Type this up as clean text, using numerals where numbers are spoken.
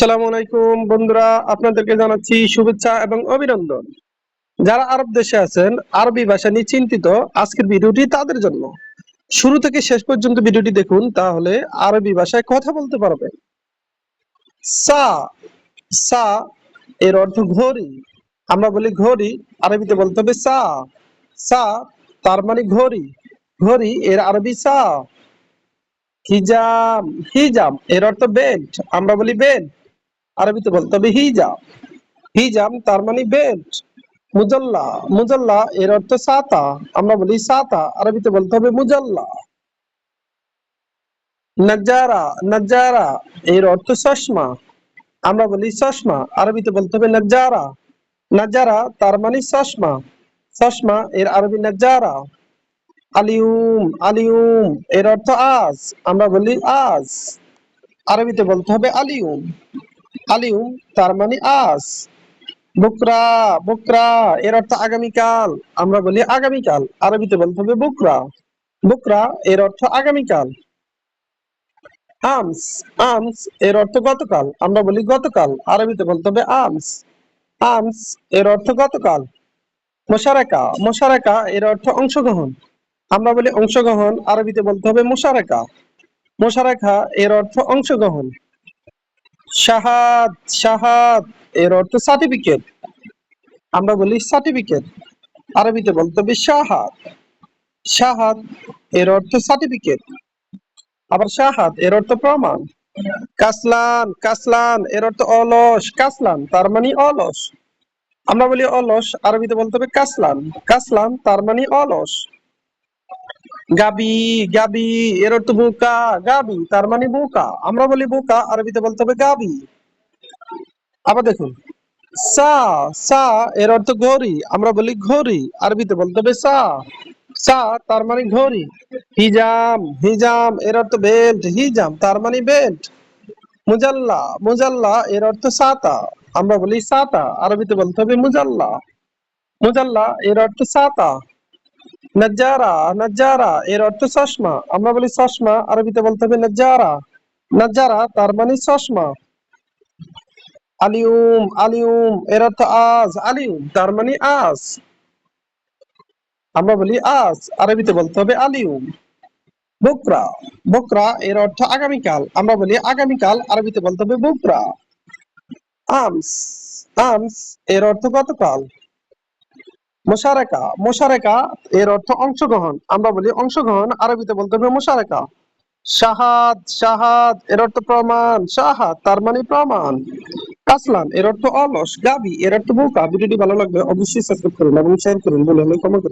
আসসালামু আলাইকুম বন্ধুরা, আপনাদেরকে জানাচ্ছি শুভেচ্ছা এবং অভিনন্দন। যারা আরব দেশে আছেন, আরবি ভাষা নিয়ে চিন্তিত, আজকের ভিডিওটি তাদের জন্য। শুরু থেকে শেষ পর্যন্ত ভিডিওটি দেখুন, তাহলে আরবি ভাষায় কথা বলতে পারবেন। সা সা এর অর্থ ঘড়ি। আমরা বলি ঘড়ি, আরবিতে বলতে হবে সা। সা তার মানে ঘড়ি। ঘড়ি এর আরবি সা। হিজাম হিজাম এর অর্থ বেল্ট। আমরা বলি বেল্ট, আরবিতে বলতে হবে হিজাব। হিজাম তার মানে বেল্ট। মুজাল্লা মুজাল্লা এর অর্থ ছাতা। আমরা বলি ছাতা, আরবিতে বলতে হবে মুজাল্লা। নাজ্জারা নাজ্জারা এর অর্থ চশমা। আমরা বলি চশমা, আরবিতে বলতে হবে নাজ্জারা। নাজ্জারা তার মানে চশমা। চশমা এর আরবি নাজ্জারা। আলিউম আলিউম এর অর্থ আজ। আমরা বলি আজ, আরবিতে বলতে হবে আলিউম। আলিউম তার মানে আজ। বুকরা বুকরা এর অর্থ আগামীকাল। আমরা বলি আগামীকাল, আরবিতে বলতে হবে বুকরা। বুকরা এর অর্থ আগামীকাল। আমস আমস এর অর্থ গতকাল। আমরা বলি গতকাল, আরবিতে বলতে হবে আমস। আমস এর অর্থ গতকাল। মোশারাকা মোশারাকা এর অর্থ অংশগ্রহণ। আমরা বলি অংশগ্রহণ, আরবিতে বলতে হবে মোশারাকা। মোশারাকা এর অর্থ অংশগ্রহণ। শাহাদ শাহাদ এর অর্থ সার্টিফিকেট। আমরা বলি সার্টিফিকেট, আরবিতে বলতে হবে শাহাদ। শাহাদ এর অর্থ সার্টিফিকেট। আবার শাহাদ এর অর্থ প্রমাণ। কাসলান কাসলান এর অর্থ অলস। কাসলান তার মানে অলস। আমরা বলি অলস, আরবিতে বলতে হবে কাসলান। কাসলান তার মানে অলস। গাবি গাবি এর অর্থ বোকা। গাবি তার মানে বোকা। আমরা বলি বোকা, আরবিতে বলতে হবে গাবি। আবার দেখুন, সা সা এর অর্থ ঘড়ি। আমরা বলি ঘড়ি, আরবিতে বলতে হবে সা। সা তার মানে ঘড়ি। হিজাম হিজাম এর অর্থ বেল্ট। হিজাম তার মানে বেল্ট। মুজাল্লা মুজাল্লা এর অর্থ ছাতা। আমরা বলি ছাতা, আরবিতে বলতে হবে মুজাল্লা। মুজাল্লা এর অর্থ ছাতা। নাজ্জারা নাজ্জারা এর অর্থ চশমা। আমরা বলি চশমা, আরবিতে বলতে হবে নাজ্জারা। নাজ্জারা তার মানে চশমা। আলিউম আলিউম এর অর্থ আজ। আলিউম তার মানে আজ। আমরা বলি আজ, আরবিতে বলতে হবে আলিউম। বুকরা বুকরা এর অর্থ আগামীকাল। আমরা বলি আগামীকাল, আরবিতে বলতে হবে বুকরা। আমস আমস এর অর্থ গতকাল। মোশারেকা মোশারেকা এর অর্থ অংশগ্রহণ। আমরা বলি অংশগ্রহণ, আরবিতে বলতে হবে মোশারেকা। শাহাদ শাহাদ এর অর্থ প্রমাণ। শাহাদ তার মানে প্রমাণ। কাসলান এর অর্থ অলস। গাবি এর অর্থ বোকা। ভিডিওটি ভালো লাগবে অবশ্যই সাবস্ক্রাইব করুন এবং শেয়ার করুন, বলে কমেন্ট করুন।